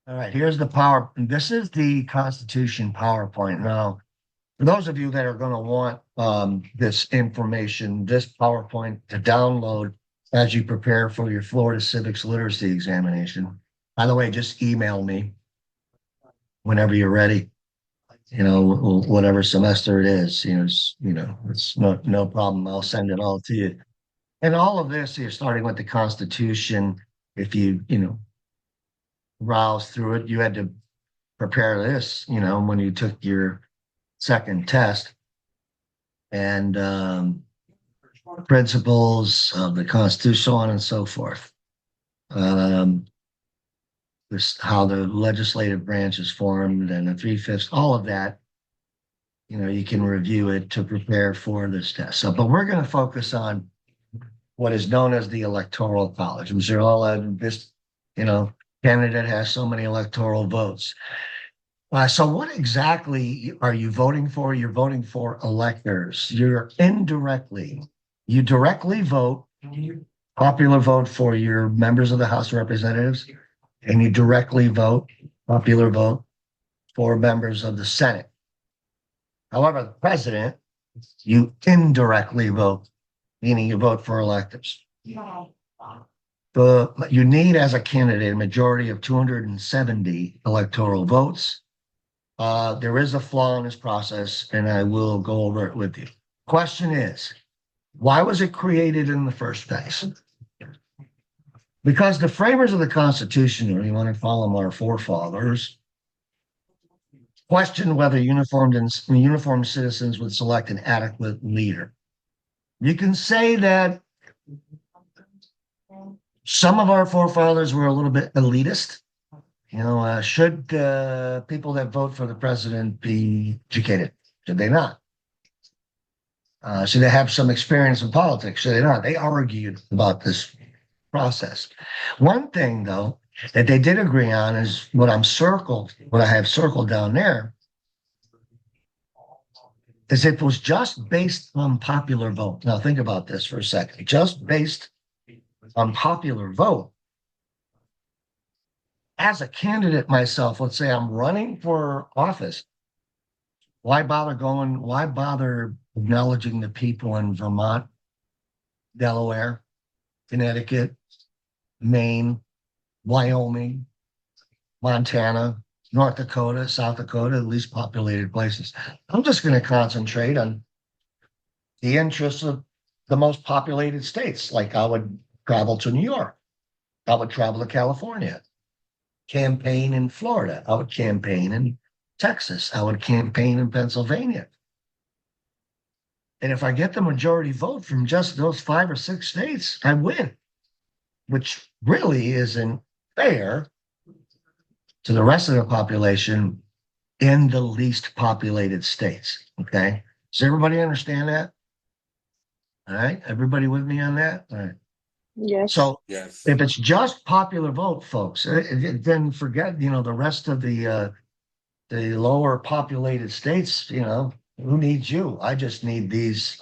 All right, here's the power. This is the Constitution PowerPoint. Now, for those of you that are going to want this information, this PowerPoint to download as you prepare for your Florida Civics Literacy examination, by the way, just email me whenever you're ready. Whatever semester it is, it's no problem. I'll send it all to you. And all of this, you're starting with the Constitution. If you browse through it, you had to prepare this, when you took your second test and principles of the Constitution, so on and so forth. Um, this how the legislative branch is formed and the three-fifths, all of that. You can review it to prepare for this test. So, but we're going to focus on what is known as the Electoral College. I'm sure all of this, candidate has so many electoral votes. So what exactly are you voting for? You're voting for electors. You directly vote, popular vote for your members of the House of Representatives, and you directly vote, popular vote for members of the Senate. However, the president, you indirectly vote, meaning you vote for electors. You need, as a candidate, a majority of 270 electoral votes. There is a flaw in this process, and I will go over it with you. Question is, why was it created in the first place? Because the framers of the Constitution, or you want to follow them, our forefathers, questioned whether uniformed citizens would select an adequate leader. You can say that some of our forefathers were a little bit elitist. Should people that vote for the president be educated? Should they not? Should they have some experience in politics? Should they not? They argued about this process. One thing, though, that they did agree on is what I have circled down there, is it was just based on popular vote. Now, think about this for a second. Just based on popular vote. As a candidate myself, let's say I'm running for office. Why bother acknowledging the people in Vermont, Delaware, Connecticut, Maine, Wyoming, Montana, North Dakota, South Dakota, the least populated places? I'm just going to concentrate on the interests of the most populated states. Like I would travel to New York. I would travel to California, campaign in Florida. I would campaign in Texas. I would campaign in Pennsylvania. And if I get the majority vote from just those 5 or 6 states, I win, which really isn't fair to the rest of the population in the least populated states. Okay. Does everybody understand that? All right. Everybody with me on that? All right. Yes. So Yes. if it's just popular vote, folks, then forget, the rest of the lower populated states, who needs you? I just need these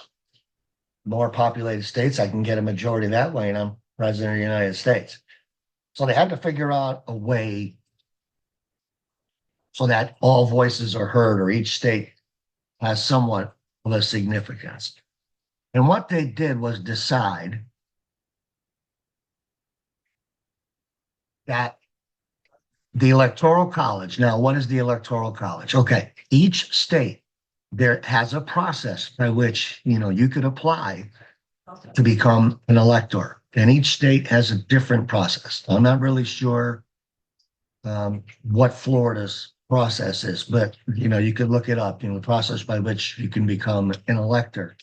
more populated states. I can get a majority that way, and I'm president of the United States. So they had to figure out a way so that all voices are heard, or each state has somewhat of a significance. And what they did was decide that the Electoral College. Now, what is the Electoral College? Okay, each state there has a process by which you could apply to become an elector, and each state has a different process. I'm not really sure what Florida's process is, but you could look it up. The process by which you can become an elector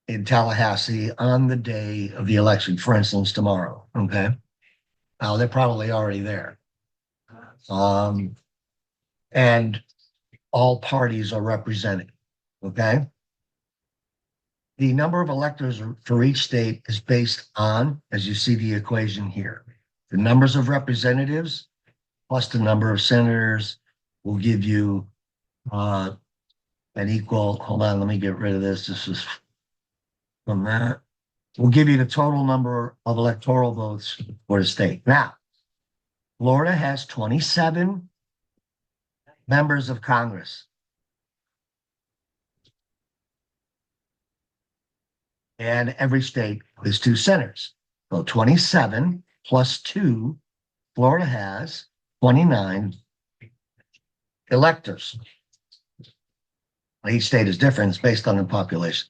in Tallahassee on the day of the election, for instance, tomorrow. Okay, now they're probably already there. And all parties are represented. Okay. The number of electors for each state is based on, as you see the equation here, the numbers of representatives plus the number of senators will give you an equal. Hold on, let me get rid of this. This is from that. Will give you the total number of electoral votes for the state. Now, Florida has 27 members of Congress. And every state is 2 senators. So 27 plus 2, Florida has 29 electors. Each state is different. It's based on the population.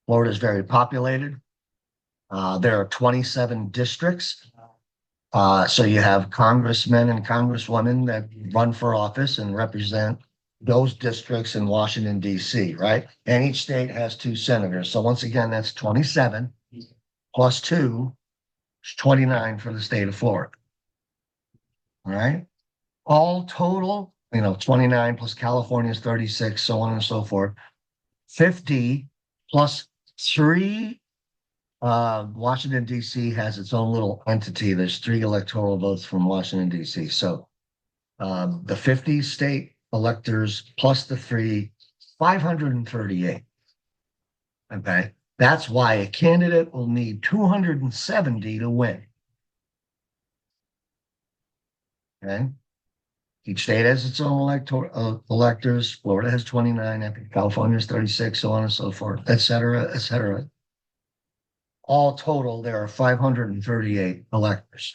Florida is very populated. There are 27 districts. So you have congressmen and congresswomen that run for office and represent those districts in Washington, D.C., right? And each state has 2 senators. So once again, that's 27 plus 2 is 29 for the state of Florida. All right. All total, 29 plus California's 36, so on and so forth. 50 plus 3. Washington, D.C. has its own little entity. There's 3 electoral votes from Washington, D.C. So the 50 state electors plus the 3, 538. Okay. That's why a candidate will need 270 to win. Okay. Each state has its own electors. Florida has 29. I think California has 36, so on and so forth, et cetera, et cetera. All total, there are 538 electors.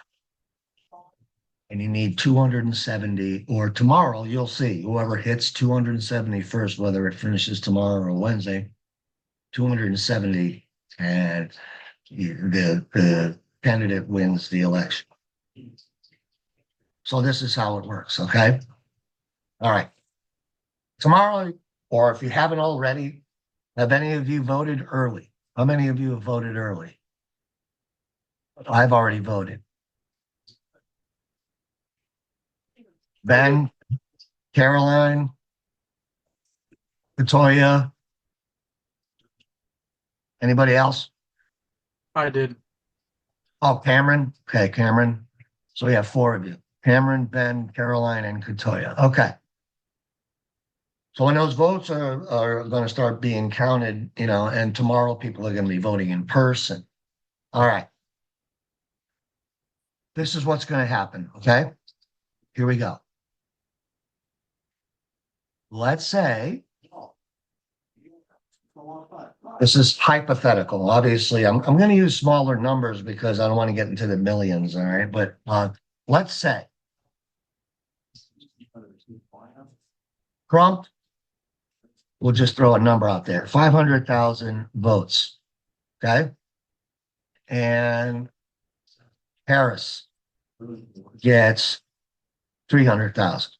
And you need 270, or tomorrow, you'll see whoever hits 270 first, whether it finishes tomorrow or Wednesday, 270, and the candidate wins the election. So this is how it works, okay? All right. Tomorrow, or if you haven't already, have any of you voted early? How many of you have voted early? I've already voted. Ben, Caroline, Latoya, anybody else? I did. Oh, Cameron. Okay, Cameron. So we have 4 of you. Cameron, Ben, Caroline, and Katoya. Okay. So when those votes are going to start being counted, and tomorrow people are going to be voting in person. All right. This is what's going to happen. Okay. Here we go. Let's say this is hypothetical. Obviously, I'm going to use smaller numbers because I don't want to get into the millions. All right. But let's say Trump, we'll just throw a number out there, 500,000 votes. Okay. And Harris gets 300,000.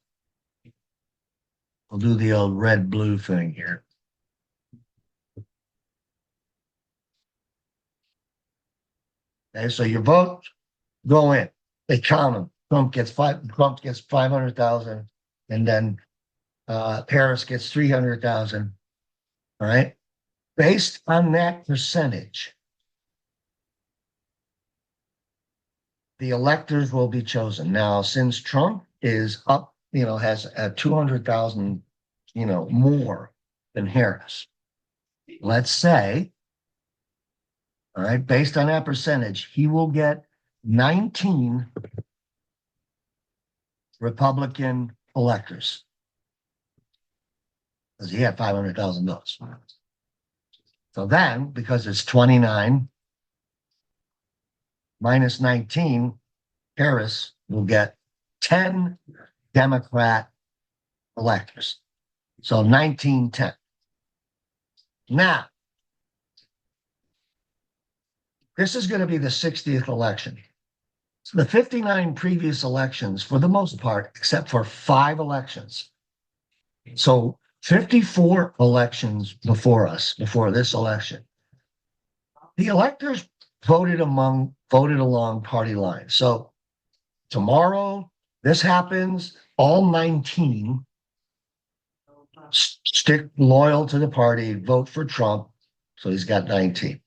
We'll do the old red blue thing here. Okay, so your votes go in. They count them. Trump gets 500,000, and then Harris gets 300,000. All right. Based on that percentage, the electors will be chosen. Now, since Trump is up, has 200,000, more than Harris, let's say, all right, based on that percentage, he will get 19 Republican electors because he had 500,000 votes. So then, because it's 29 minus 19, Harris will get 10 Democrat electors. So 19-10. Now, this is going to be the 60th election. So the 59 previous elections, for the most part, except for 5 elections. So 54 elections before us, before this election, the electors voted along party lines. So tomorrow, this happens, all 19 stick loyal to the party, vote for Trump. So he's got 19.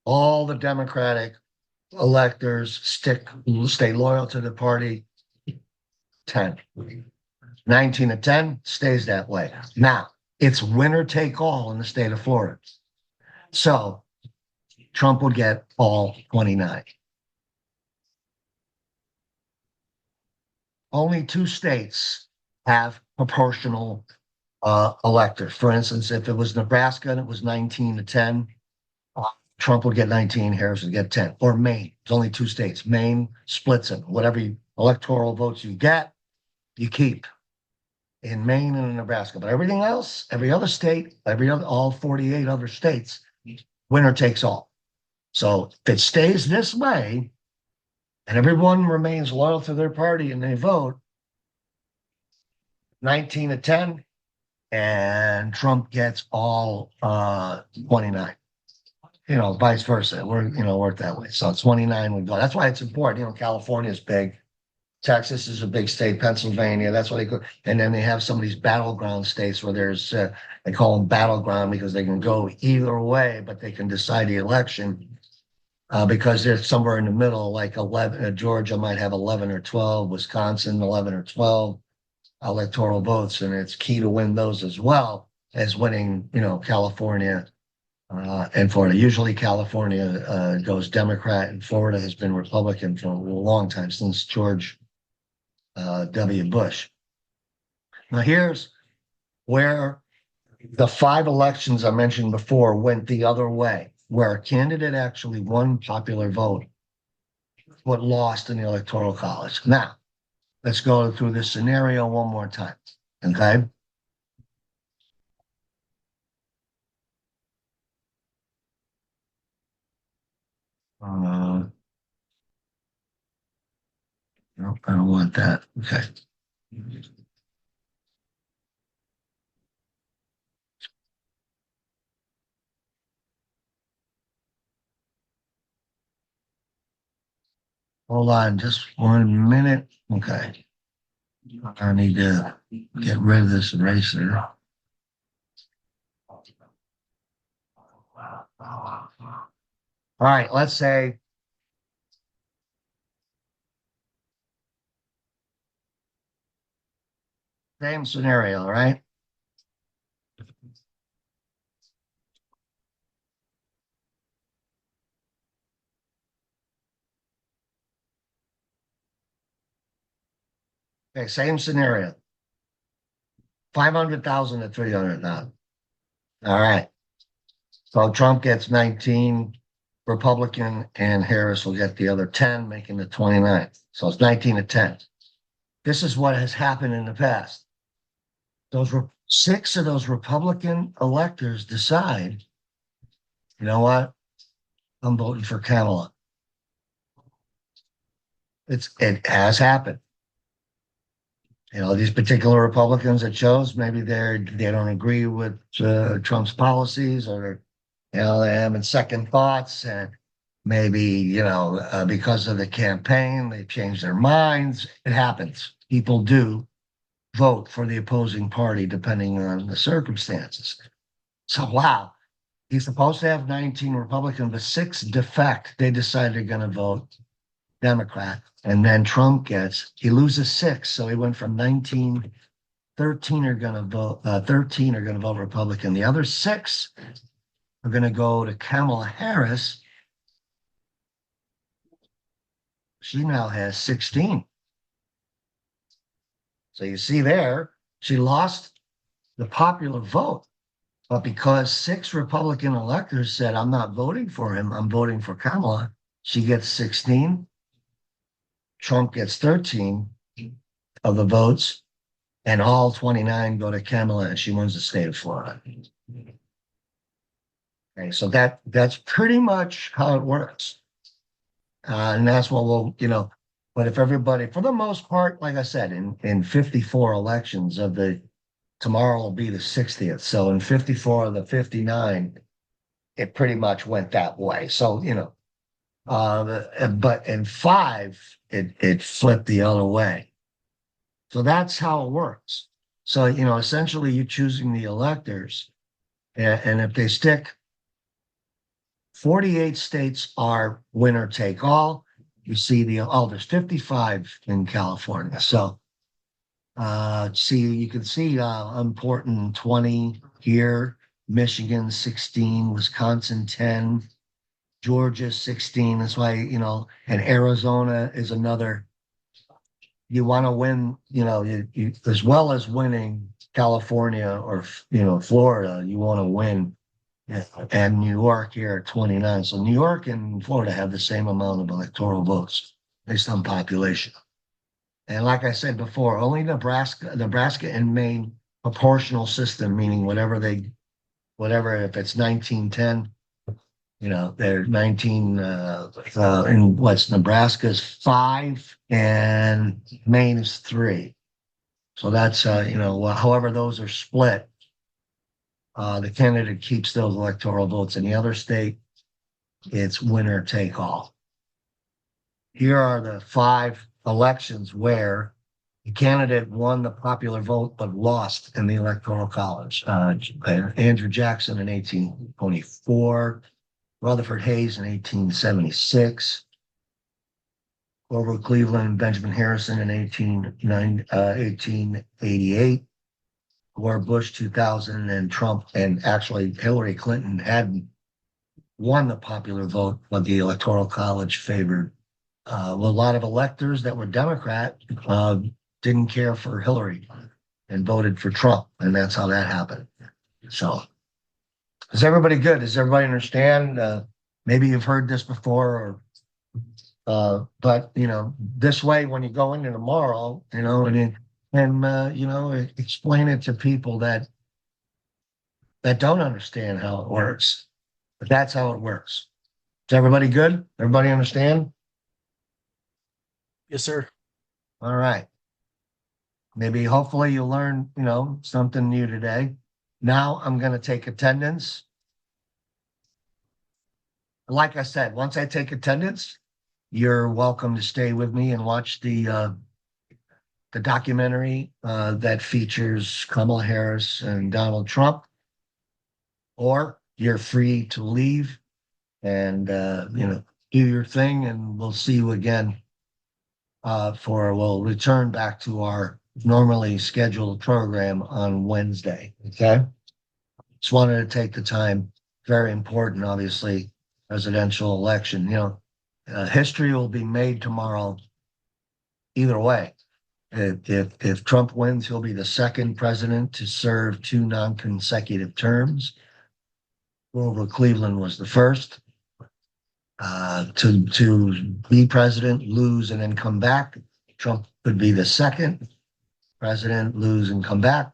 All the Democratic electors stay loyal to the party, 10. 19 to 10 stays that way. Now, it's winner take all in the state of Florida. So Trump would get all 29. only two states have proportional electors. For instance, if it was Nebraska and it was 19-10, uh, Trump would get 19, Harris would get 10. Or Maine. There's only two states. Maine splits it. Whatever electoral votes you get, you keep in Maine and in Nebraska. But everything else, every other state, all 48 other states, winner takes all. So if it stays this way and everyone remains loyal to their party and they vote 19-10, and Trump gets all 29. Vice versa. Work that way. So 29 would go. That's why it's important. California is big. Texas is a big state. Pennsylvania. That's why they go. And then they have some of these battleground states where there's, they call them battleground because they can go either way, but they can decide the election because they're somewhere in the middle, like 11. Georgia might have 11 or 12. Wisconsin, 11 or 12 electoral votes. And it's key to win those as well as winning, California and Florida. Usually California goes Democrat and Florida has been Republican for a long time, since George W. Bush. Now here's where the 5 elections I mentioned before went the other way, where a candidate actually won popular vote but lost in the Electoral College. Now, let's go through this scenario one more time, okay? No, I don't want that. Okay. Hold on just 1 minute. Okay. I need to get rid of this eraser. All right, let's say same scenario, right? Okay, same scenario. 500,000 to 300,000. All right. So Trump gets 19, Republican, and Harris will get the other 10, making the 29. So it's 19-10. This is what has happened in the past. Those were 6 of those Republican electors decide, you know what? I'm voting for Kamala. It has happened. These particular Republicans that chose, maybe they don't agree with Trump's policies, or they're having second thoughts, and maybe because of the campaign they change their minds. It happens. People do vote for the opposing party depending on the circumstances. So wow, he's supposed to have 19 Republicans, but 6 defect. They decide they're going to vote Democrat. And then Trump he loses 6. So he went from 19, 13 are going to vote, 13 are going to vote Republican. The other 6 are going to go to Kamala Harris. She now has 16. So you see there, she lost the popular vote. But because 6 Republican electors said, I'm not voting for him, I'm voting for Kamala, she gets 16. Trump gets 13 of the votes, and all 29 go to Kamala, and she wins the state of Florida. Okay, so that's pretty much how it works. And that's what but if everybody, for the most part, like I said, in 54 elections tomorrow will be the 60th. So in 54 of the 59, it pretty much went that way. So, but in 5, it flipped the other way. So that's how it works. So, essentially you're choosing the electors, and if they stick, 48 states are winner take all. You see there's 55 in California. So, you can see important 20 here, Michigan 16, Wisconsin 10, Georgia 16. That's why, and Arizona is another you want to win, you as well as winning California or Florida, you want to win. Yeah, and New York here at 29. So New York and Florida have the same amount of electoral votes based on population. And like I said before, only Nebraska and Maine proportional system, meaning whatever, if it's 1910, they're 19, in what's Nebraska's 5 and Maine is 3. So that's, however those are split, the candidate keeps those electoral votes. In the other state, it's winner take all. Here are the 5 elections where the candidate won the popular vote but lost in the Electoral College. Andrew Jackson in 1824, Rutherford Hayes in 1876, Grover Cleveland and Benjamin Harrison in 1888, Gore Bush 2000, and Trump, and actually Hillary Clinton had won the popular vote, but the Electoral College favored a lot of electors that were Democrat didn't care for Hillary and voted for Trump, and that's how that happened. So, is everybody good? Does everybody understand? Maybe you've heard this before, but this way when you go into tomorrow, explain it to people that don't understand how it works. But that's how it works. Is everybody good? Everybody understand? Yes, sir. All right. Maybe hopefully you learn, something new today. Now I'm going to take attendance. Like I said, once I take attendance, you're welcome to stay with me and watch the documentary that features Kamala Harris and Donald Trump, or you're free to leave and do your thing, and we'll see you again. We'll return back to our normally scheduled program on Wednesday. Okay. Just wanted to take the time. Very important, obviously, presidential election. History will be made tomorrow. Either way, if Trump wins, he'll be the second president to serve 2 non-consecutive terms. Grover Cleveland was the first to be president, lose, and then come back. Trump could be the second president, lose, and come back.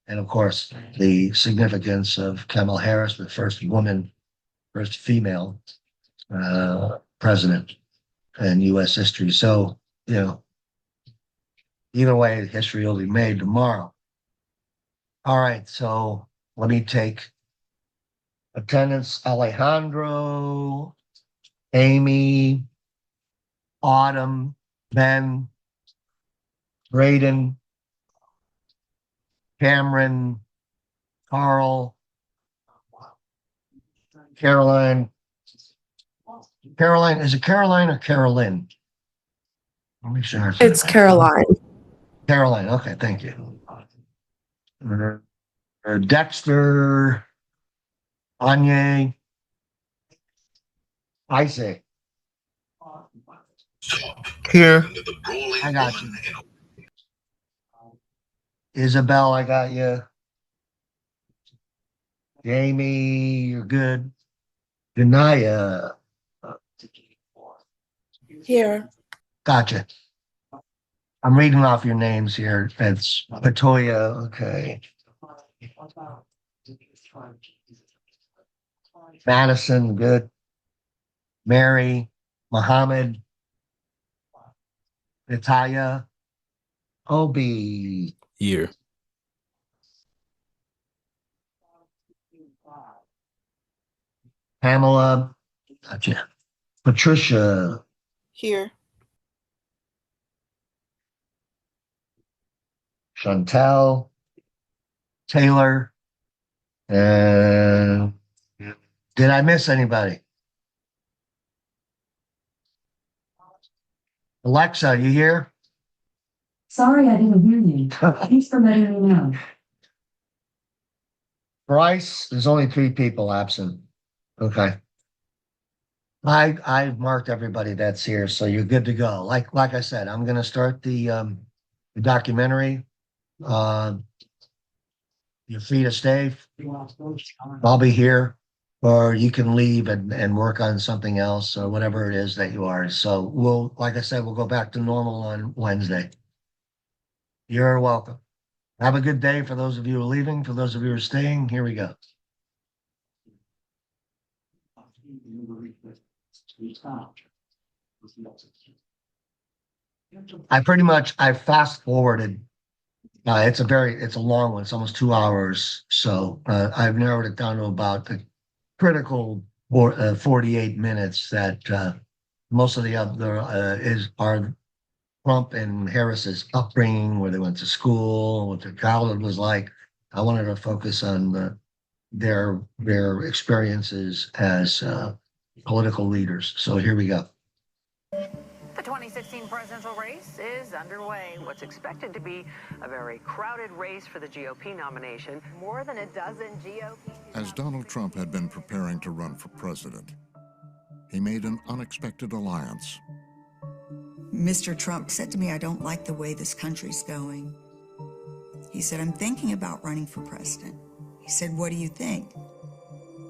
And of course, the significance of Kamala Harris, the first female president in U.S. history. So, either way, history will be made tomorrow. All right, so let me take attendance. Alejandro, Amy, Autumn, Ben, Braden, Cameron, Carl, Caroline. Is it Caroline or Carolyn? Let me sure. It's Caroline. Caroline. Okay, thank you. Dexter, Anya, Isaac. Here. I got you. Isabel, I got you. Jamie, you're good. Denaya. Here. Gotcha. I'm reading off your names here. It's Patoya. Okay. Madison, good. Mary, Muhammad, Natalia, Obi. Here. Pamela, gotcha. Patricia, Here. Chantel, Taylor, and did I miss anybody? Alexa, you here? Sorry, I didn't hear you. Thanks for letting me know. Bryce, there's only 3 people absent. Okay. I've marked everybody that's here, so you're good to go. Like I said, I'm gonna start the documentary. Uh, you're free to stay. I'll be here, or you can leave and work on something else or whatever it is that you are. So like I said, we'll go back to normal on Wednesday. You're welcome. Have a good day for those of you who are leaving. For those of you who are staying, here we go. I fast forwarded. It's a long one. It's almost 2 hours. So I've narrowed it down to about the critical 48 minutes that most of the other are Trump and Harris's upbringing, where they went to school, what their childhood was like. I wanted to focus on their experiences as political leaders. So here we go. The 2016 presidential race is underway. What's expected to be a very crowded race for the GOP nomination. More than a dozen GOP. As Donald Trump had been preparing to run for president, he made an unexpected alliance. Mr. Trump said to me, I don't like the way this country's going. He said, I'm thinking about running for president. He said, what do you think?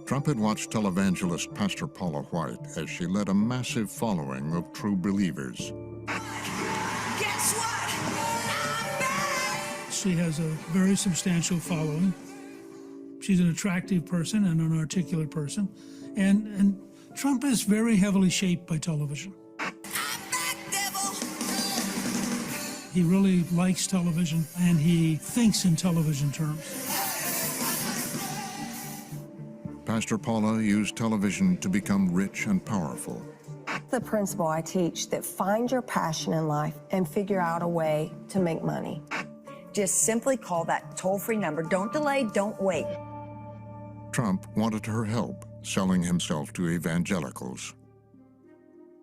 Trump had watched televangelist Pastor Paula White as she led a massive following of true believers. Guess what? I'm back! She has a very substantial following. She's an attractive person and an articulate person. And Trump is very heavily shaped by television. I'm back, devil! He really likes television, and he thinks in television terms. Pastor Paula used television to become rich and powerful. The principle I teach that find your passion in life and figure out a way to make money. Just simply call that toll-free number. Don't delay, don't wait. Trump wanted her help selling himself to evangelicals.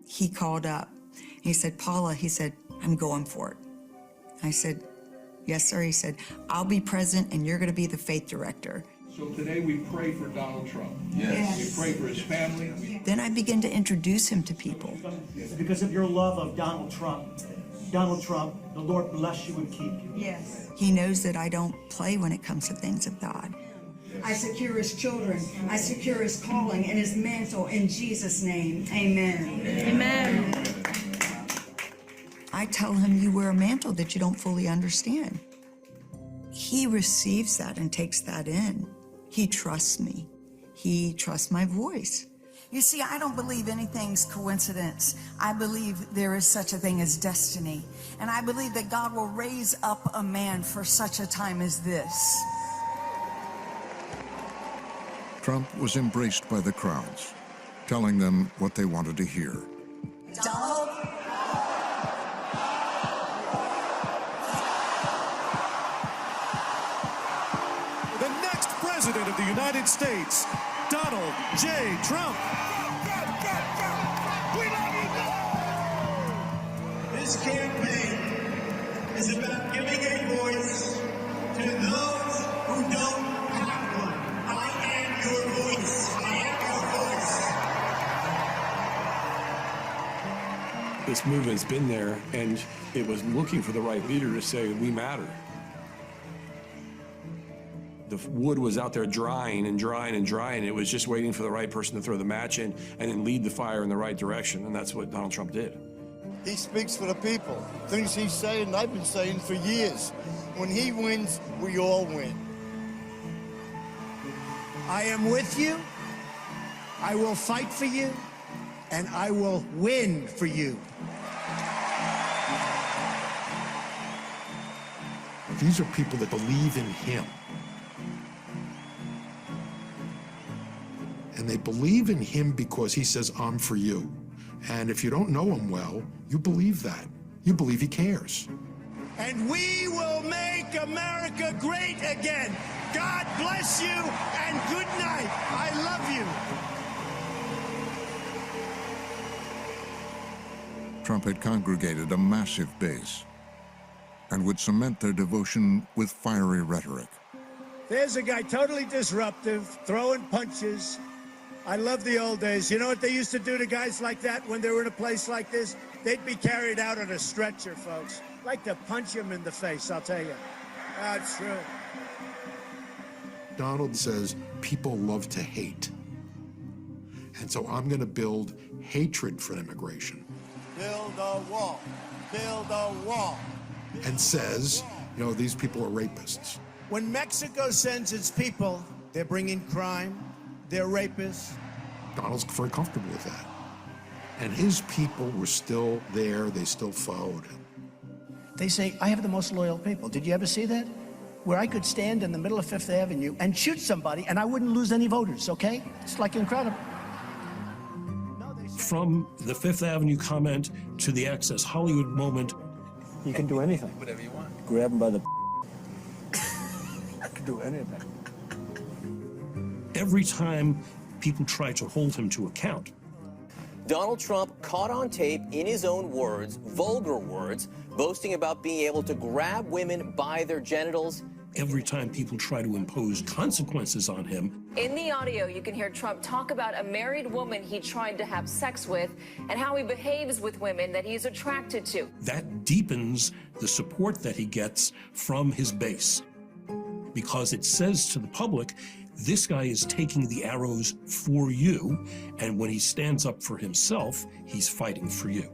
He called up. He said, Paula, he said, I'm going for it. I said, yes, sir. He said, I'll be president and you're going to be the faith director. So today we pray for Donald Trump. Yes. We pray for his family. Then I began to introduce him to people. Because of your love of Donald Trump, the Lord bless you and keep you. Yes. He knows that I don't play when it comes to things of God. I secure his children. I secure his calling and his mantle in Jesus' name. Amen. Amen. I tell him you wear a mantle that you don't fully understand. He receives that and takes that in. He trusts me. He trusts my voice. You see, I don't believe anything's coincidence. I believe there is such a thing as destiny. And I believe that God will raise up a man for such a time as this. Trump was embraced by the crowds, telling them what they wanted to hear. Donald? The next president of the United States, Donald J. Trump. This campaign is about giving a voice to those who don't have one. I am your voice. I am your voice. This movement's been there, and it was looking for the right leader to say, we matter. The wood was out there drying and drying and drying. It was just waiting for the right person to throw the match in and then lead the fire in the right direction, and that's what Donald Trump did. He speaks for the people. Things he's saying, I've been saying for years. When he wins, we all win. I am with you. I will fight for you, and I will win for you. These are people that believe in him. And they believe in him because he says, I'm for you. And if you don't know him well, you believe that. You believe he cares. And we will make America great again. God bless you and good night. I love you. Trump had congregated a massive base and would cement their devotion with fiery rhetoric. There's a guy totally disruptive, throwing punches, I love the old days. You know what they used to do to guys like that when they were in a place like this? They'd be carried out on a stretcher, folks. Like to punch him in the face, I'll tell you. That's true. Donald says people love to hate. And so I'm going to build hatred for immigration. Build a wall. Build a wall. And says, you know, these people are rapists. When Mexico sends its people, they're bringing crime, they're rapists. Donald's very comfortable with that. And his people were still there. They still followed him. They say, I have the most loyal people. Did you ever see that? Where I could stand in the middle of Fifth Avenue and shoot somebody and I wouldn't lose any voters, okay? It's like incredible. From the Fifth Avenue comment to the Access Hollywood moment. You can do anything. Whatever you want. Grab him by the I can do anything. Every time people try to hold him to account. Donald Trump caught on tape, in his own words, vulgar words, boasting about being able to grab women by their genitals. Every time people try to impose consequences on him. In the audio, you can hear Trump talk about a married woman he tried to have sex with and how he behaves with women that he's attracted to. That deepens the support that he gets from his base, because it says to the public, this guy is taking the arrows for you, and when he stands up for himself, he's fighting for you.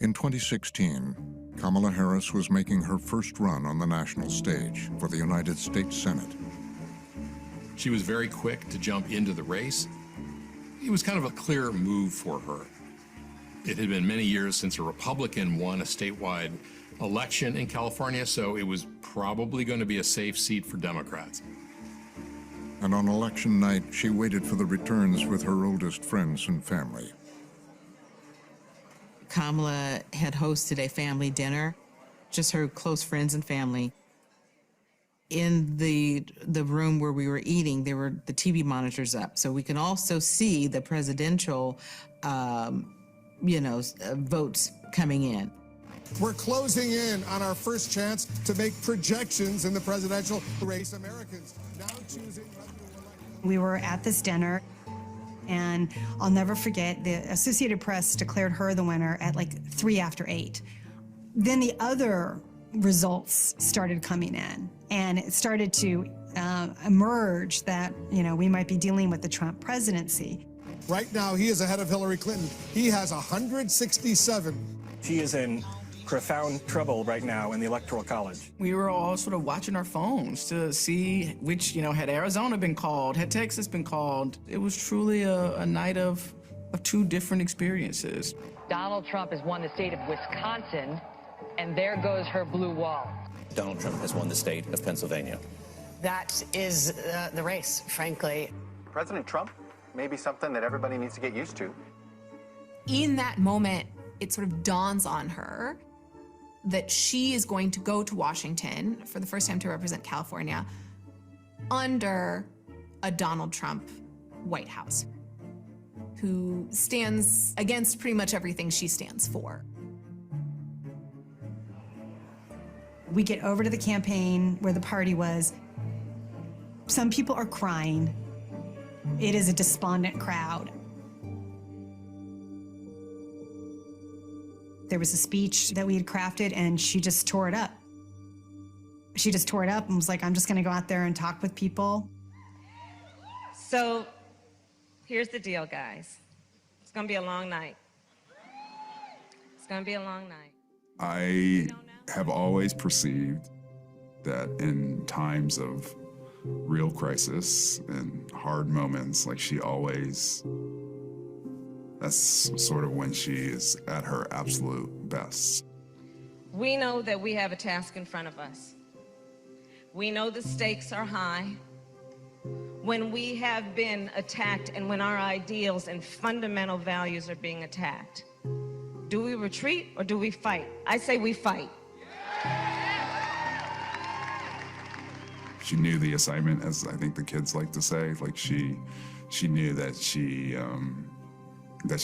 In 2016, Kamala Harris was making her first run on the national stage for the United States Senate. She was very quick to jump into the race. It was kind of a clear move for her. It had been many years since a Republican won a statewide election in California, so it was probably going to be a safe seat for Democrats. And on election night, she waited for the returns with her oldest friends and family. Kamala had hosted a family dinner, just her close friends and family. In the room where we were eating, there were the TV monitors up, so we can also see the presidential votes coming in. We're closing in on our first chance to make projections in the presidential race. Americans now choosing. We were at this dinner, and I'll never forget, the Associated Press declared her the winner at like 3 after 8. Then the other results started coming in, and it started to emerge that, we might be dealing with the Trump presidency. Right now, he is ahead of Hillary Clinton. He has 167. She is in profound trouble right now in the Electoral College. We were all sort of watching our phones to see which, had Arizona been called, had Texas been called. It was truly a night of two different experiences. Donald Trump has won the state of Wisconsin, and there goes her blue wall. Donald Trump has won the state of Pennsylvania. That is the race, frankly. President Trump may be something that everybody needs to get used to. In that moment, it sort of dawns on her that she is going to go to Washington for the first time to represent California under a Donald Trump White House, who stands against pretty much everything she stands for. We get over to the campaign where the party was. Some people are crying. It is a despondent crowd. There was a speech that we had crafted, and she just tore it up. She just tore it up and was like, I'm just gonna go out there and talk with people. So here's the deal, guys. It's gonna be a long night. It's gonna be a long night. I have always perceived that in times of real crisis and hard moments, like that's sort of when she is at her absolute best. We know that we have a task in front of us. We know the stakes are high. When we have been attacked and when our ideals and fundamental values are being attacked, do we retreat or do we fight? I say we fight. She knew the assignment, as I think the kids like to say. Like she knew that she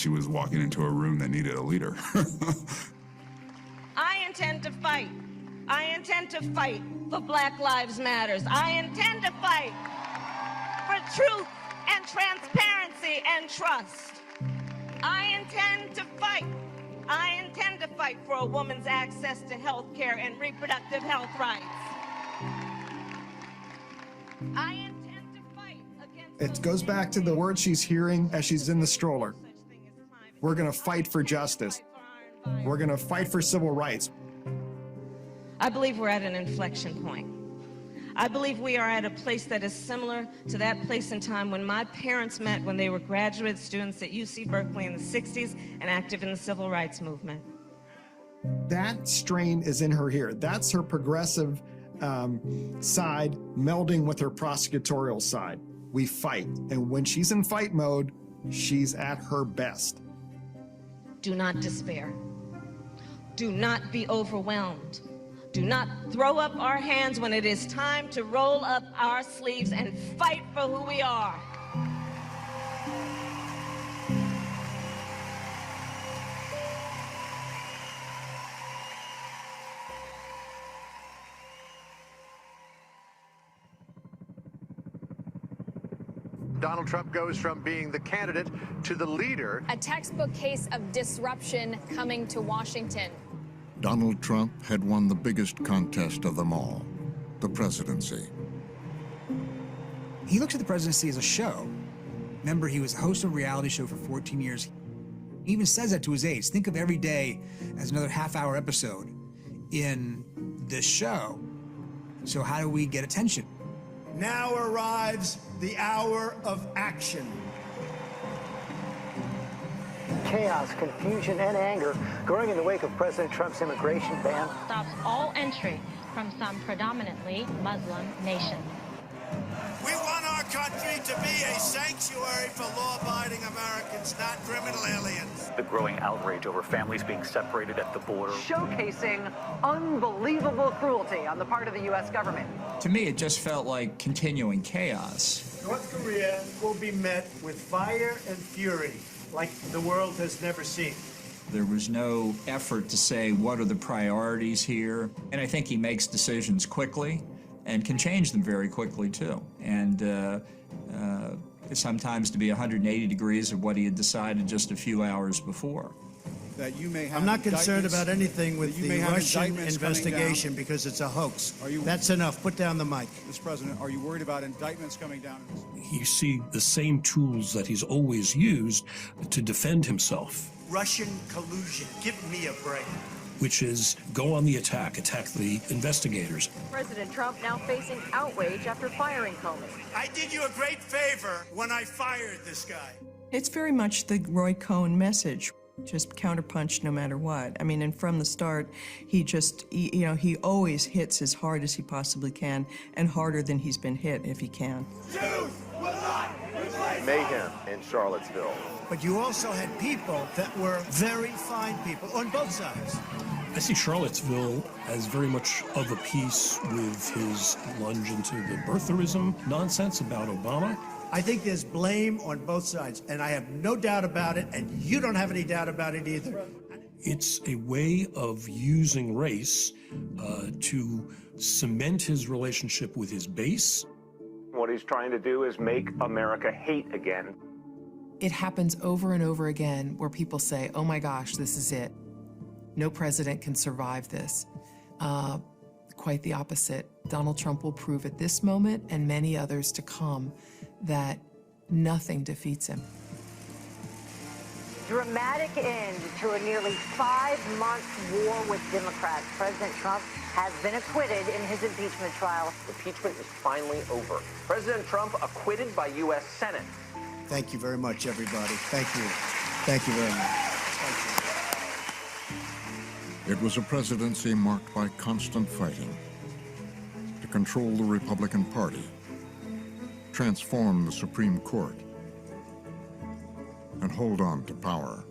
was walking into a room that needed a leader. I intend to fight. I intend to fight for Black Lives Matters. I intend to fight for truth and transparency and trust. I intend to fight. I intend to fight for a woman's access to health care and reproductive health rights. I intend to fight against... It goes back to the words she's hearing as she's in the stroller. We're going to fight for justice. We're going to fight for civil rights. I believe we're at an inflection point. I believe we are at a place that is similar to that place in time when my parents met when they were graduate students at UC Berkeley in the 60s and active in the civil rights movement. That strain is in her here. That's her progressive side melding with her prosecutorial side. We fight, and when she's in fight mode, she's at her best. Do not despair. Do not be overwhelmed. Do not throw up our hands when it is time to roll up our sleeves and fight for who we are. Donald Trump goes from being the candidate to the leader. A textbook case of disruption coming to Washington. Donald Trump had won the biggest contest of them all, the presidency. He looks at the presidency as a show. Remember, he was a host of a reality show for 14 years. He even says that to his aides. Think of every day as another half-hour episode in this show. So how do we get attention? Now arrives the hour of action. Chaos, confusion, and anger growing in the wake of President Trump's immigration ban. Stops all entry from some predominantly Muslim nations. We want our country to be a sanctuary for law-abiding Americans, not criminal aliens. The growing outrage over families being separated at the border. Showcasing unbelievable cruelty on the part of the U.S. government. To me, it just felt like continuing chaos. North Korea will be met with fire and fury like the world has never seen. There was no effort to say, what are the priorities here? And I think he makes decisions quickly and can change them very quickly, too. And sometimes to be 180 degrees of what he had decided just a few hours before. That you may have I'm not concerned about anything with the Russian investigation because it's a hoax. That's enough. Put down the mic. Mr. President, are you worried about indictments coming down? You see the same tools that he's always used to defend himself. Russian collusion. Give me a break. Which is go on the attack the investigators. President Trump now facing outrage after firing Comey. I did you a great favor when I fired this guy. It's very much the Roy Cohn message. Just counterpunch no matter what. I mean, and from the start, he always hits as hard as he possibly can and harder than he's been hit if he can. Jews will not replace mayhem in Charlottesville. But you also had people that were very fine people on both sides. I see Charlottesville as very much of a piece with his lunge into the birtherism nonsense about Obama. I think there's blame on both sides, and I have no doubt about it, and you don't have any doubt about it either. It's a way of using race to cement his relationship with his base. What he's trying to do is make America hate again. It happens over and over again where people say, oh my gosh, this is it. No president can survive this. Quite the opposite. Donald Trump will prove at this moment and many others to come that nothing defeats him. Dramatic end to a nearly 5-month war with Democrats. President Trump has been acquitted in his impeachment trial. Impeachment is finally over. President Trump acquitted by U.S. Senate. Thank you very much, everybody. Thank you. Thank you very much. It was a presidency marked by constant fighting to control the Republican Party, transform the Supreme Court, and hold on to power.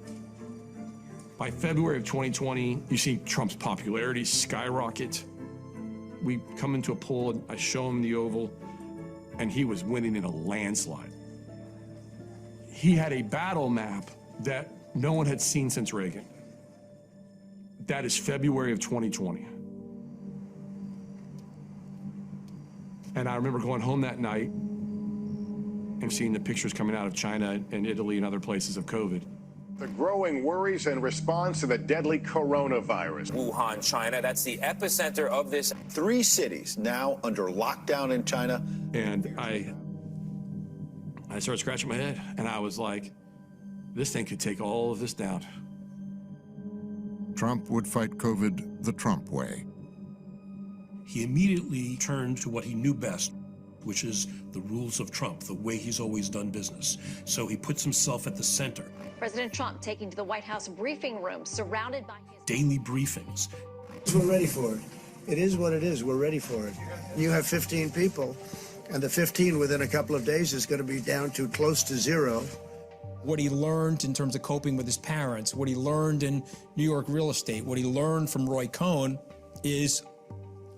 By February of 2020, you see Trump's popularity skyrocket. We come into a poll, and I show him the Oval, and he was winning in a landslide. He had a battle map that no one had seen since Reagan. That is February of 2020. And I remember going home that night and seeing the pictures coming out of China and Italy and other places of COVID. The growing worries and response to the deadly coronavirus. Wuhan, China, that's the epicenter of this. 3 cities now under lockdown in China. And I started scratching my head, and I was like, this thing could take all of this down. Trump would fight COVID the Trump way. He immediately turned to what he knew best, which is the rules of Trump, the way he's always done business. So he puts himself at the center. President Trump taking to the White House briefing room, surrounded by his daily briefings. We're ready for it. It is what it is. We're ready for it. You have 15 people, and the 15 within a couple of days is going to be down to close to 0. What he learned in terms of coping with his parents, what he learned in New York real estate, what he learned from Roy Cohn is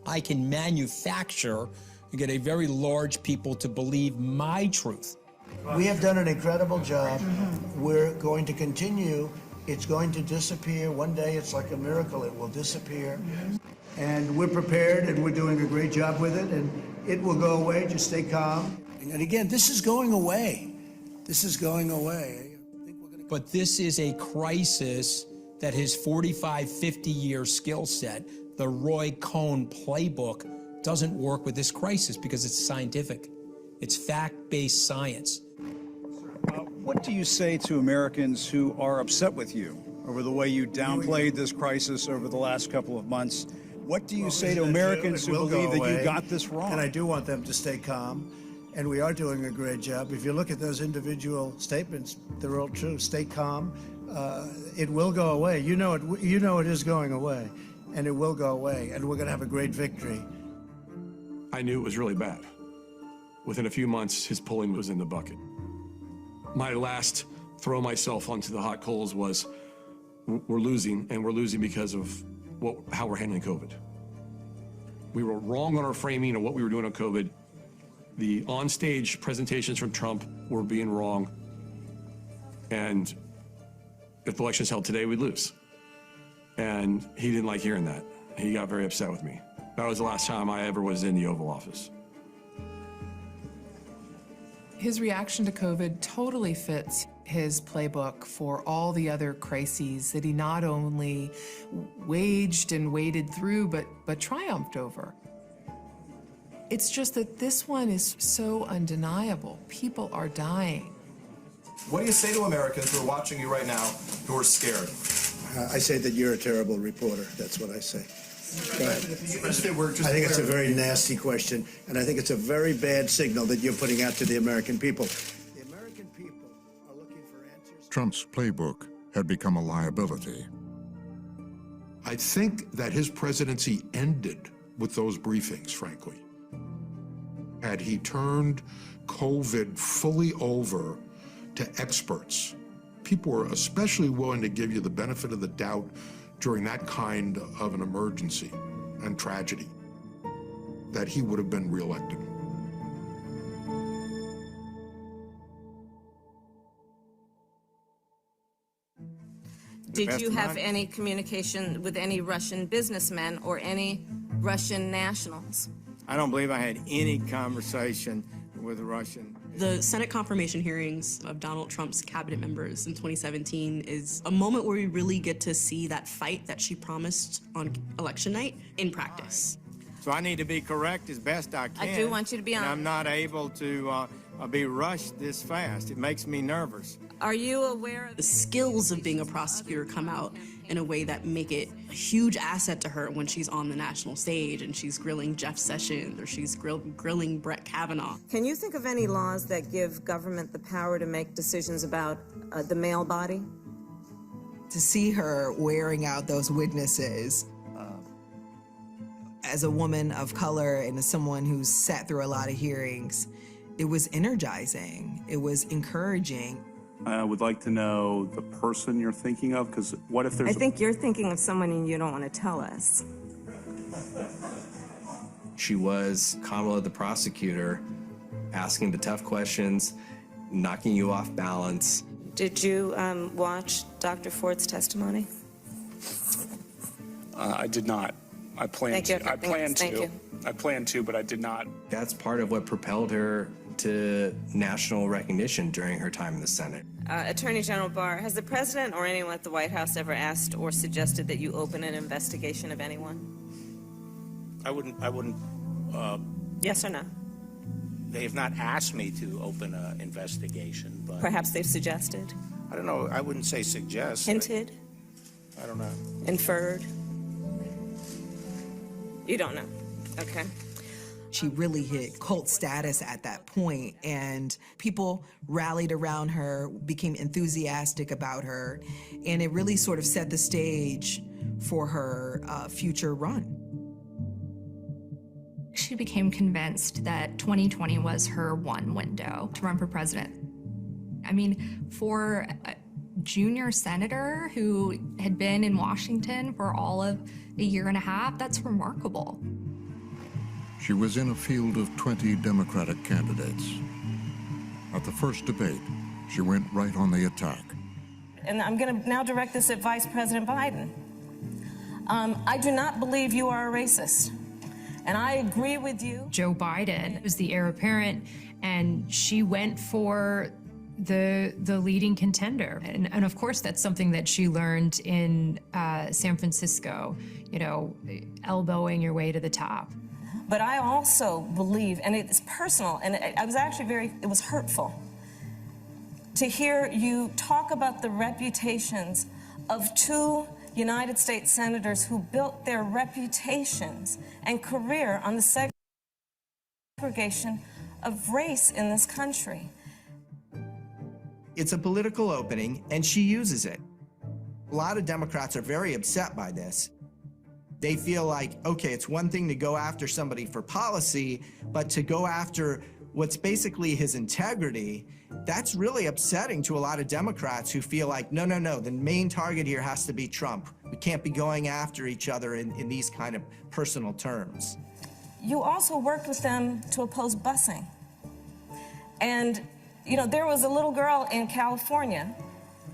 I can manufacture and get a very large people to believe my truth. We have done an incredible job. We're going to continue. It's going to disappear. One day, it's like a miracle. It will disappear. And we're prepared, and we're doing a great job with it, and it will go away. Just stay calm. And again, this is going away. This is going away. But this is a crisis that his 45, 50-year skill set, the Roy Cohn playbook, doesn't work with this crisis because it's scientific. It's fact-based science. What do you say to Americans who are upset with you over the way you downplayed this crisis over the last couple of months? What do you say to Americans who believe that you got this wrong? And I do want them to stay calm, and we are doing a great job. If you look at those individual statements, they're all true. Stay calm. It will go away. You know it is going away, and it will go away, and we're going to have a great victory. I knew it was really bad. Within a few months, his polling was in the bucket. My last throw myself onto the hot coals was, we're losing, and we're losing because of how we're handling COVID. We were wrong on our framing of what we were doing on COVID. The on-stage presentations from Trump were being wrong. And if the election's held today, we'd lose. And he didn't like hearing that. He got very upset with me. That was the last time I ever was in the Oval Office. His reaction to COVID totally fits his playbook for all the other crises that he not only waged and waded through, but triumphed over. It's just that this one is so undeniable. People are dying. What do you say to Americans who are watching you right now who are scared? I say that you're a terrible reporter. That's what I say. Go ahead. I think it's a very nasty question, and I think it's a very bad signal that you're putting out to the American people. The American people are looking for answers. Trump's playbook had become a liability. I think that his presidency ended with those briefings, frankly. Had he turned COVID fully over to experts, people were especially willing to give you the benefit of the doubt during that kind of an emergency and tragedy, that he would have been reelected. Did you have any communication with any Russian businessmen or any Russian nationals? I don't believe I had any conversation with a Russian. The Senate confirmation hearings of Donald Trump's cabinet members in 2017 is a moment where we really get to see that fight that she promised on election night in practice. So I need to be correct as best I can. I do want you to be and honest. I'm not able to be rushed this fast. It makes me nervous. Are you aware of the skills of being a prosecutor come out in a way that make it a huge asset to her when she's on the national stage and she's grilling Jeff Sessions or she's grilling Brett Kavanaugh? Can you think of any laws that give government the power to make decisions about the male body? To see her wearing out those witnesses as a woman of color and as someone who's sat through a lot of hearings, it was energizing. It was encouraging. I would like to know the person you're thinking of, because what if there's... I think you're thinking of someone and you don't want to tell us. She was Kamala the prosecutor, asking the tough questions, knocking you off balance. Did you watch Dr. Ford's testimony? I did not. I plan Thank you. to. I plan Thank to. you. I plan to, but I did not. That's part of what propelled her to national recognition during her time in the Senate. Attorney General Barr, has the president or anyone at the White House ever asked or suggested that you open an investigation of anyone? I wouldn't. Yes or no? They have not asked me to open an investigation, but Perhaps they've suggested, I don't know. I wouldn't say suggest. hinted, I don't know. inferred. You don't know. Okay. She really hit cult status at that point, and people rallied around her, became enthusiastic about her, and it really sort of set the stage for her future run. She became convinced that 2020 was her one window to run for president. I mean, for a junior senator who had been in Washington for all of a year and a half, that's remarkable. She was in a field of 20 Democratic candidates. At the first debate, she went right on the attack. And I'm going to now direct this at Vice President Biden. I do not believe you are a racist. And I agree with you. Joe Biden was the heir apparent, and she went for the leading contender. And of course, that's something that she learned in San Francisco, you know, elbowing your way to the top. But I also believe, and it's personal, and I was actually it was hurtful to hear you talk about the reputations of two United States senators who built their reputations and career on the segregation of race in this country. It's a political opening, and she uses it. A lot of Democrats are very upset by this. They feel like, okay, it's one thing to go after somebody for policy, but to go after what's basically his integrity, that's really upsetting to a lot of Democrats who feel like, no, the main target here has to be Trump. We can't be going after each other in these kind of personal terms. You also worked with them to oppose busing. And, you know, there was a little girl in California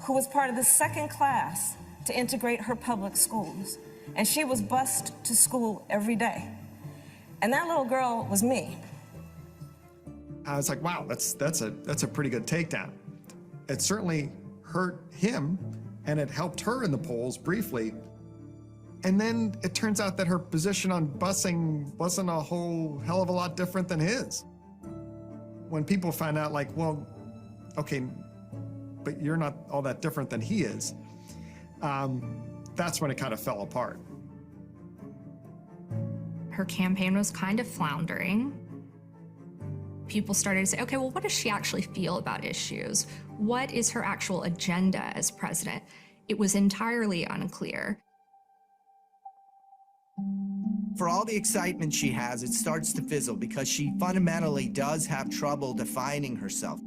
who was part of the second class to integrate her public schools. And she was bused to school every day. And that little girl was me. I was like, wow, that's a pretty good takedown. It certainly hurt him, and it helped her in the polls briefly. And then it turns out that her position on busing wasn't a whole hell of a lot different than his. When people find out, like, well, okay, but you're not all that different than he is, that's when it kind of fell apart. Her campaign was kind of floundering. People started to say, okay, well, what does she actually feel about issues? What is her actual agenda as president? It was entirely unclear. For all the excitement she has, it starts to fizzle because she fundamentally does have trouble defining herself.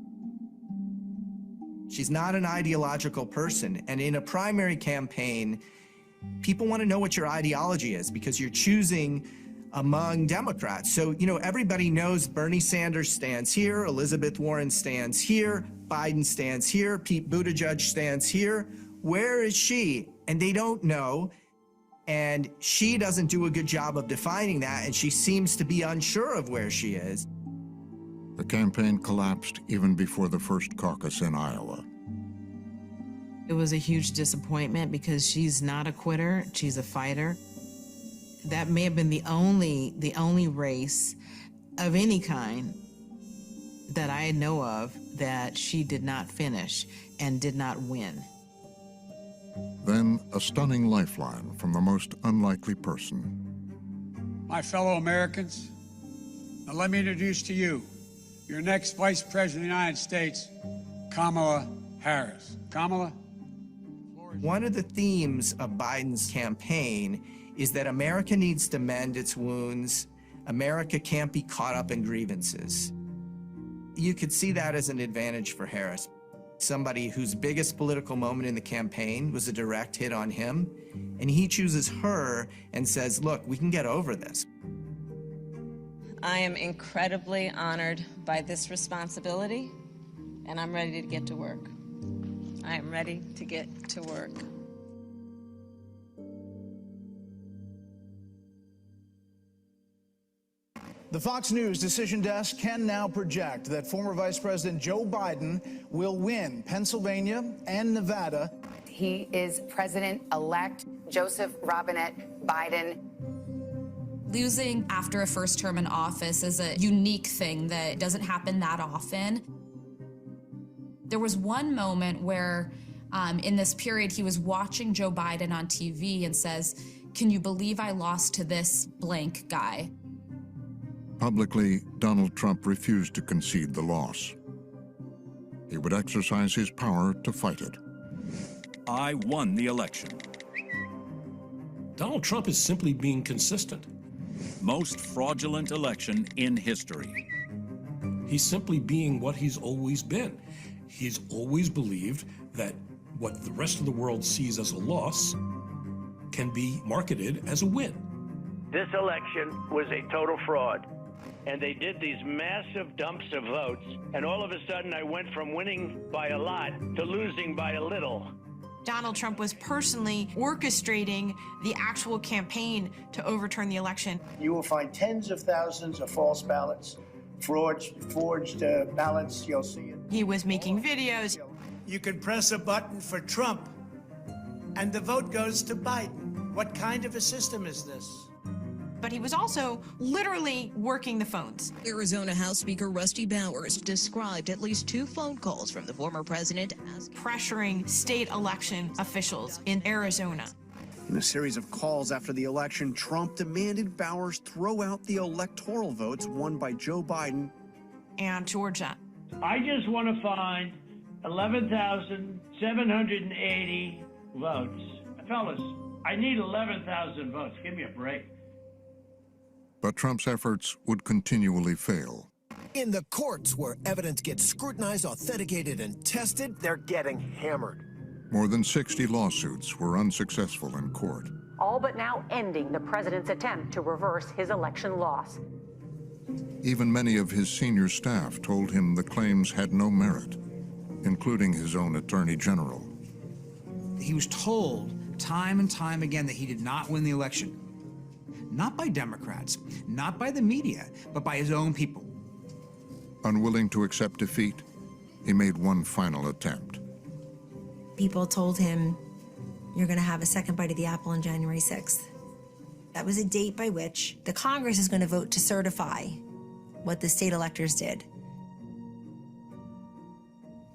She's not an ideological person, and in a primary campaign, people want to know what your ideology is because you're choosing among Democrats. So, you know, everybody knows Bernie Sanders stands here, Elizabeth Warren stands here, Biden stands here, Pete Buttigieg stands here. Where is she? And they don't know. And she doesn't do a good job of defining that, and she seems to be unsure of where she is. The campaign collapsed even before the first caucus in Iowa. It was a huge disappointment because she's not a quitter, she's a fighter. That may have been the only race of any kind that I know of that she did not finish and did not win. Then a stunning lifeline from the most unlikely person. My fellow Americans, now let me introduce to you your next Vice President of the United States, Kamala Harris. Kamala? One of the themes of Biden's campaign is that America needs to mend its wounds. America can't be caught up in grievances. You could see that as an advantage for Harris. Somebody whose biggest political moment in the campaign was a direct hit on him, and he chooses her and says, look, we can get over this. I am incredibly honored by this responsibility, and I'm ready to get to work. I am ready to get to work. The Fox News decision desk can now project that former Vice President Joe Biden will win Pennsylvania and Nevada. He is President-elect Joseph Robinette Biden. Losing after a first term in office is a unique thing that doesn't happen that often. There was one moment where in this period he was watching Joe Biden on TV and says, "Can you believe I lost to this blank guy?" Publicly, Donald Trump refused to concede the loss. He would exercise his power to fight it. I won the election. Donald Trump is simply being consistent. Most fraudulent election in history. He's simply being what he's always been. He's always believed that what the rest of the world sees as a loss can be marketed as a win. This election was a total fraud. And they did these massive dumps of votes, and all of a sudden I went from winning by a lot to losing by a little. Donald Trump was personally orchestrating the actual campaign to overturn the election. You will find tens of thousands of false ballots, forged ballots, you'll see it. He was making videos. You can press a button for Trump, and the vote goes to Biden. What kind of a system is this? But he was also literally working the phones. Arizona House Speaker Rusty Bowers described at least 2 phone calls from the former president as pressuring state election officials in Arizona. In a series of calls after the election, Trump demanded Bowers throw out the electoral votes won by Joe Biden and Georgia. I just want to find 11,780 votes. Fellas, I need 11,000 votes. Give me a break. But Trump's efforts would continually fail. In the courts where evidence gets scrutinized, authenticated, and tested, they're getting hammered. More than 60 lawsuits were unsuccessful in court. All but now ending the president's attempt to reverse his election loss. Even many of his senior staff told him the claims had no merit, including his own attorney general. He was told time and time again that he did not win the election. Not by Democrats, not by the media, but by his own people. Unwilling to accept defeat, he made one final attempt. People told him, "You're going to have a second bite of the apple on January 6th. That was a date by which the Congress is going to vote to certify what the state electors did.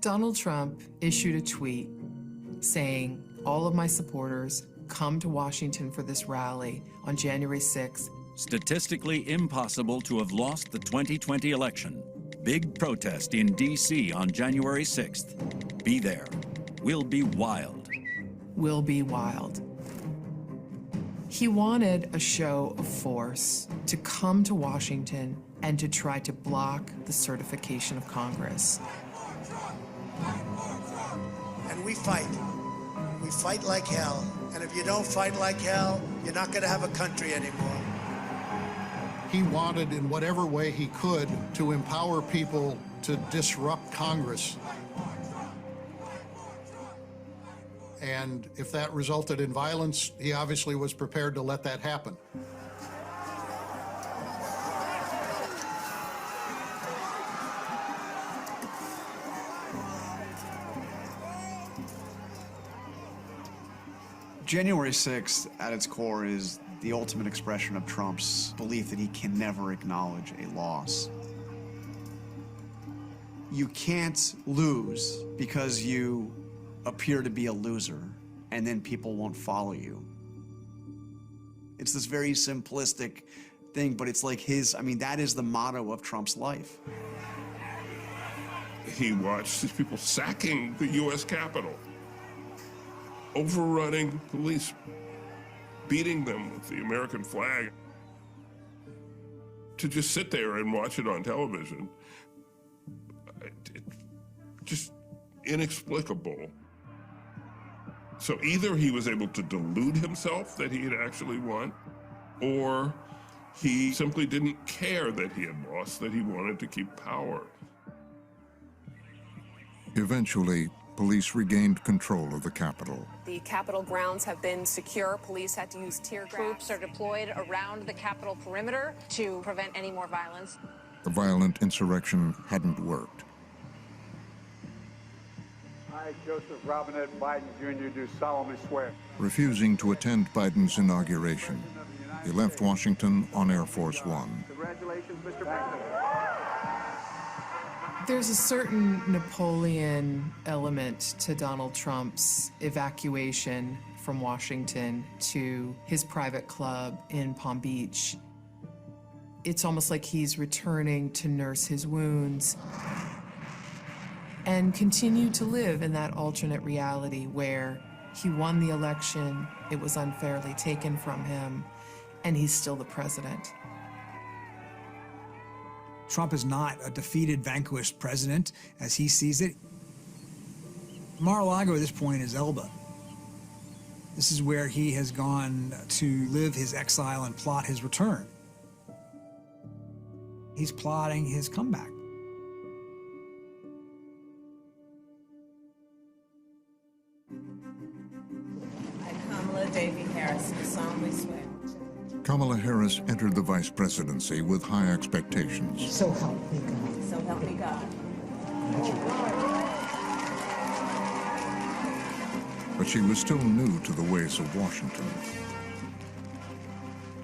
Donald Trump issued a tweet saying, "All of my supporters, come to Washington for this rally on January 6th. Statistically impossible to have lost the 2020 election. Big protest in D.C. on January 6th. Be there. We'll be wild." Will be wild. He wanted a show of force to come to Washington and to try to block the certification of Congress. And we fight. We fight like hell. And if you don't fight like hell, you're not going to have a country anymore. He wanted, in whatever way he could, to empower people to disrupt Congress. And if that resulted in violence, he obviously was prepared to let that happen. January 6th, at its core, is the ultimate expression of Trump's belief that he can never acknowledge a loss. You can't lose because you appear to be a loser, and then people won't follow you. It's this very simplistic thing, but it's like that is the motto of Trump's life. He watched these people sacking the U.S. Capitol, overrunning police, beating them with the American flag. To just sit there and watch it on television, just inexplicable. So either he was able to delude himself that he had actually won, or he simply didn't care that he had lost, that he wanted to keep power. Eventually, police regained control of the Capitol. The Capitol grounds have been secure. Police had to use tear gas. Troops are deployed around the Capitol perimeter to prevent any more violence. The violent insurrection hadn't worked. I, Joseph Robinette Biden, Jr., do solemnly swear. Refusing to attend Biden's inauguration, he left Washington on Air Force One. Congratulations, Mr. President. There's a certain Napoleon element to Donald Trump's evacuation from Washington to his private club in Palm Beach. It's almost like he's returning to nurse his wounds and continue to live in that alternate reality where he won the election, it was unfairly taken from him, and he's still the president. Trump is not a defeated, vanquished president, as he sees it. Mar-a-Lago at this point is Elba. This is where he has gone to live his exile and plot his return. He's plotting his comeback. I, Kamala Davy Harris, do solemnly swear. Kamala Harris entered the vice presidency with high expectations. So help me God. So help me God. But she was still new to the ways of Washington.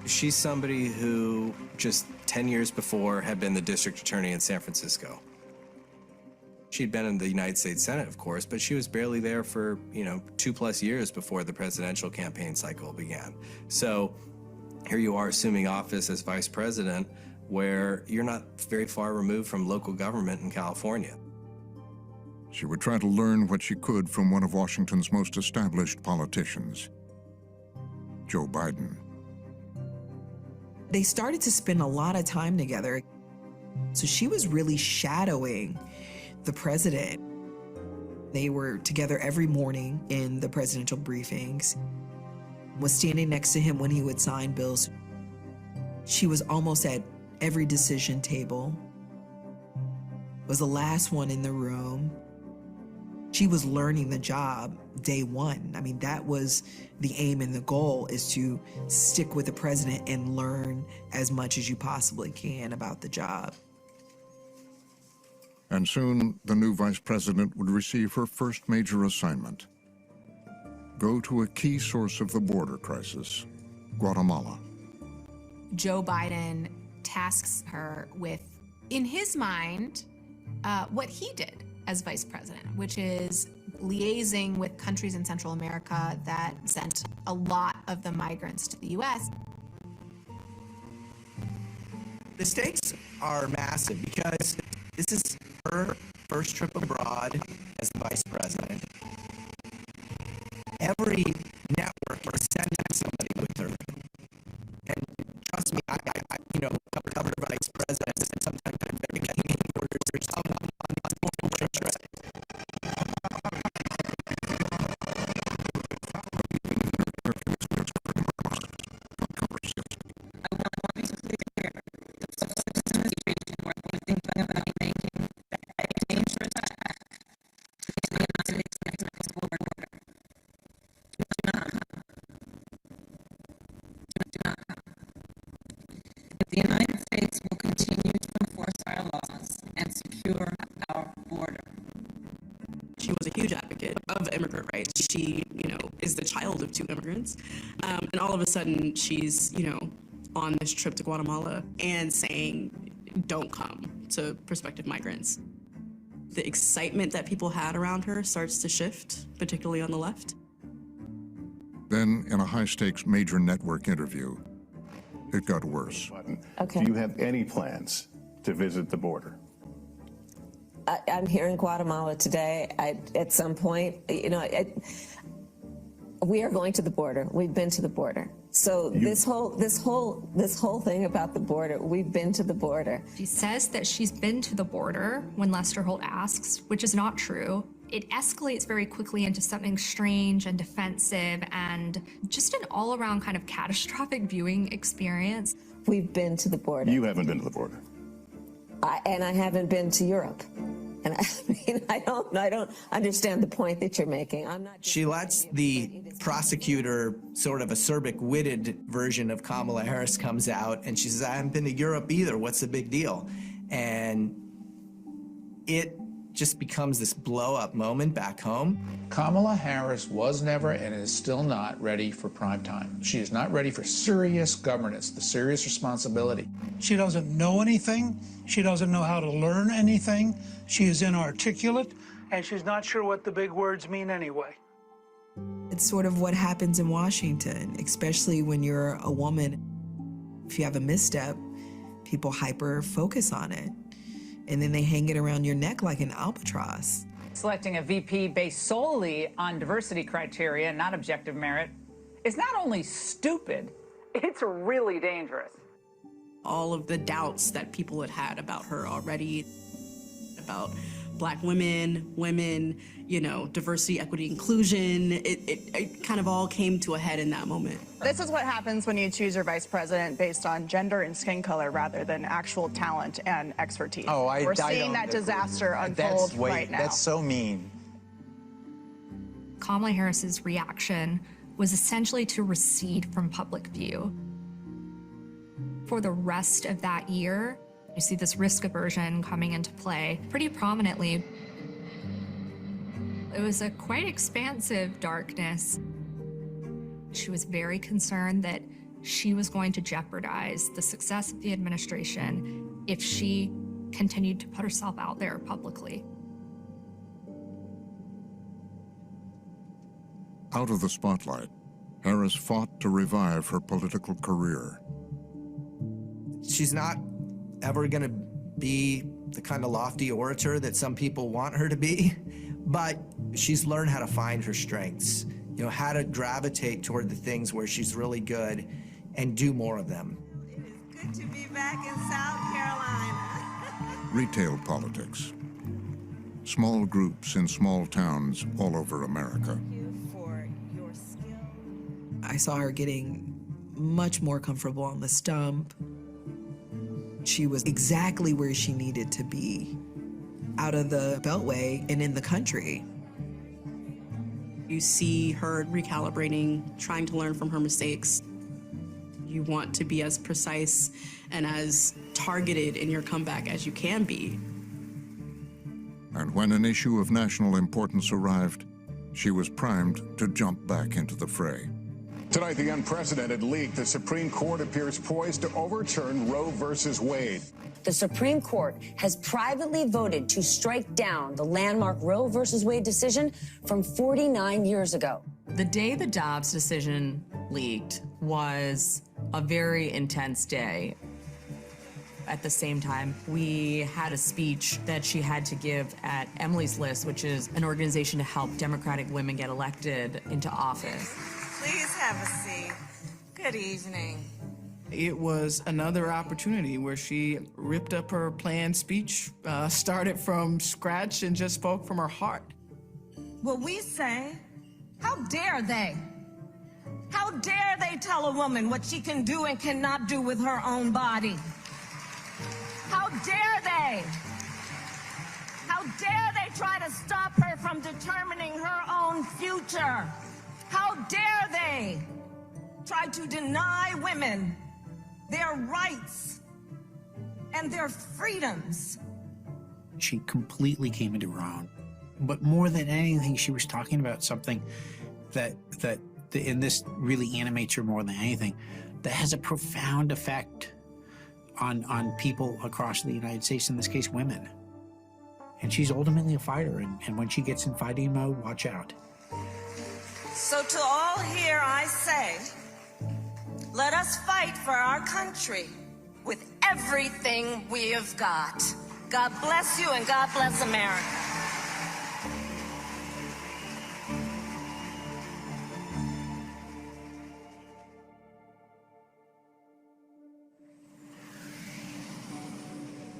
She's somebody who just 10 years before had been the district attorney in San Francisco. She'd been in the United States Senate, of course, but she was barely there for, 2+ years before the presidential campaign cycle began. So here you are assuming office as vice president, where you're not very far removed from local government in California. She would try to learn what she could from one of Washington's most established politicians, Joe Biden. They started to spend a lot of time together. So she was really shadowing the president. They were together every morning in the presidential briefings, was standing next to him when he would sign bills. She was almost at every decision table, was the last one in the room. She was learning the job day one. I mean, that was the aim and the goal, is to stick with the president and learn as much as you possibly can about the job. And soon, the new vice president would receive her first major assignment: go to a key source of the border crisis, Guatemala. Joe Biden tasks her with, in his mind, what he did as vice president, which is liaising with countries in Central America that sent a lot of the migrants to the U.S. The stakes are massive because this is her first trip abroad as the vice president. Every network is sending somebody with her. And trust me, I cover vice presidents, and sometimes I'm very getting orders or someone on the interest. The United States will continue to enforce our laws and secure our border. She was a huge advocate of immigrant rights. She, is the child of 2 immigrants. And all of a sudden, she's, on this trip to Guatemala and saying, don't come to prospective migrants. The excitement that people had around her starts to shift, particularly on the left. Then, in a high-stakes major network interview, it got worse. Okay. Do you have any plans to visit the border? I'm here in Guatemala today. At some point, we are going to the border. We've been to the border. So this whole thing about the border, we've been to the border. She says that she's been to the border when Lester Holt asks, which is not true. It escalates very quickly into something strange and defensive and just an all-around kind of catastrophic viewing experience. We've been to the border. You haven't been to the border. And I haven't been to Europe. And I mean, I don't understand the point that you're making. I'm not. She lets the prosecutor, sort of acerbic-witted version of Kamala Harris, comes out, and she says, I haven't been to Europe either. What's the big deal? And it just becomes this blow-up moment back home. Kamala Harris was never and is still not ready for prime time. She is not ready for serious governance, the serious responsibility. She doesn't know anything. She doesn't know how to learn anything. She is inarticulate, and she's not sure what the big words mean anyway. It's sort of what happens in Washington, especially when you're a woman. If you have a misstep, people hyper-focus on it, and then they hang it around your neck like an albatross. Selecting a VP based solely on diversity criteria, not objective merit, is not only stupid, it's really dangerous. All of the doubts that people had had about her already, about Black women, you know, diversity, equity, inclusion, it kind of all came to a head in that moment. This is what happens when you choose your vice president based on gender and skin color rather than actual talent and expertise. We're seeing that disaster unfold right now. That's so mean. Kamala Harris's reaction was essentially to recede from public view. For the rest of that year, you see this risk aversion coming into play pretty prominently. It was a quite expansive darkness. She was very concerned that she was going to jeopardize the success of the administration if she continued to put herself out there publicly. Out of the spotlight, Harris fought to revive her political career. She's not ever going to be the kind of lofty orator that some people want her to be, but she's learned how to find her strengths, you know, how to gravitate toward the things where she's really good and do more of them. It is good to be back in South Carolina. Retail politics. Small groups in small towns all over America. I saw her getting much more comfortable on the stump. She was exactly where she needed to be, out of the Beltway and in the country. You see her recalibrating, trying to learn from her mistakes. You want to be as precise and as targeted in your comeback as you can be. And when an issue of national importance arrived, she was primed to jump back into the fray. Tonight, the unprecedented leak. The Supreme Court appears poised to overturn Roe versus Wade. The Supreme Court has privately voted to strike down the landmark Roe versus Wade decision from 49 years ago. The day the Dobbs decision leaked was a very intense day. At the same time, we had a speech that she had to give at Emily's List, which is an organization to help Democratic women get elected into office. Please have a seat. Good evening. It was another opportunity where she ripped up her planned speech, started from scratch, and just spoke from her heart. Well, we say, how dare they? How dare they tell a woman what she can do and cannot do with her own body? How dare they? How dare they try to stop her from determining her own future? How dare they try to deny women their rights and their freedoms? She completely came into her own. But more than anything, she was talking about something and this really animates her more than anything, that has a profound effect on people across the United States, in this case, women. And she's ultimately a fighter, and when she gets in fighting mode, watch out. So to all here I say, let us fight for our country with everything we have got. God bless you and God bless America.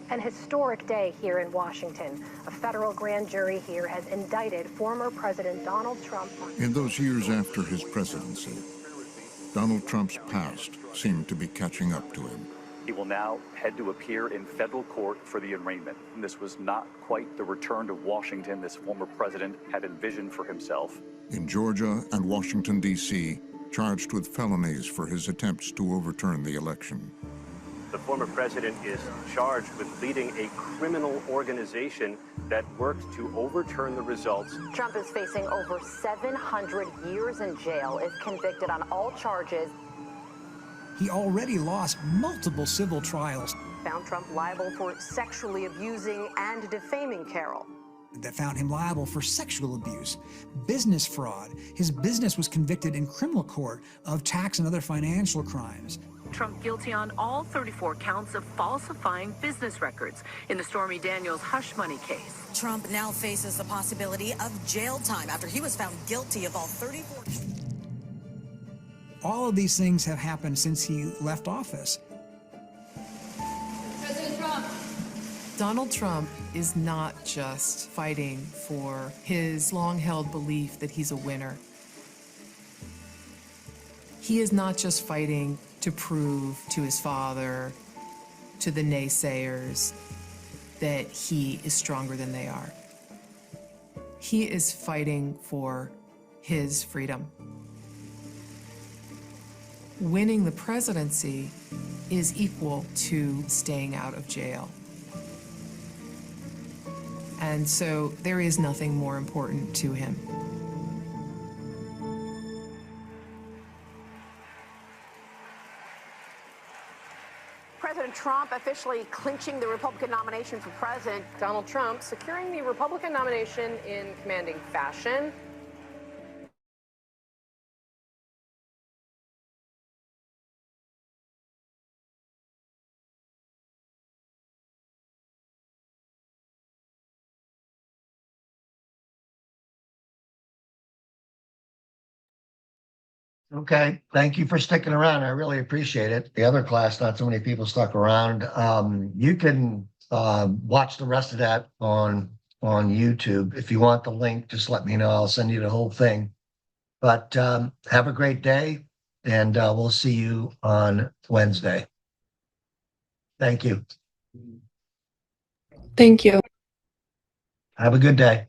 An historic day here in Washington. A federal grand jury here has indicted former President Donald Trump. In those years after his presidency, Donald Trump's past seemed to be catching up to him. He will now head to appear in federal court for the arraignment. And this was not quite the return to Washington this former president had envisioned for himself. In Georgia and Washington, D.C., charged with felonies for his attempts to overturn the election. The former president is charged with leading a criminal organization that worked to overturn the results. Trump is facing over 700 years in jail if convicted on all charges. He already lost multiple civil trials. Found Trump liable for sexually abusing and defaming Carol. That found him liable for sexual abuse, business fraud. His business was convicted in criminal court of tax and other financial crimes. Trump guilty on all 34 counts of falsifying business records in the Stormy Daniels hush money case. Trump now faces the possibility of jail time after he was found guilty of all 34. All of these things have happened since he left office. President Trump. Donald Trump is not just fighting for his long-held belief that he's a winner. He is not just fighting to prove to his father, to the naysayers, that he is stronger than they are. He is fighting for his freedom. Winning the presidency is equal to staying out of jail. And so there is nothing more important to him. President Trump officially clinching the Republican nomination for president. Donald Trump securing the Republican nomination in commanding fashion. Okay, thank you for sticking around. I really appreciate it. The other class, not so many people stuck around. You can watch the rest of that on YouTube. If you want the link, just let me know. I'll send you the whole thing. But have a great day, and we'll see you on Wednesday. Thank you. Thank you. Have a good day.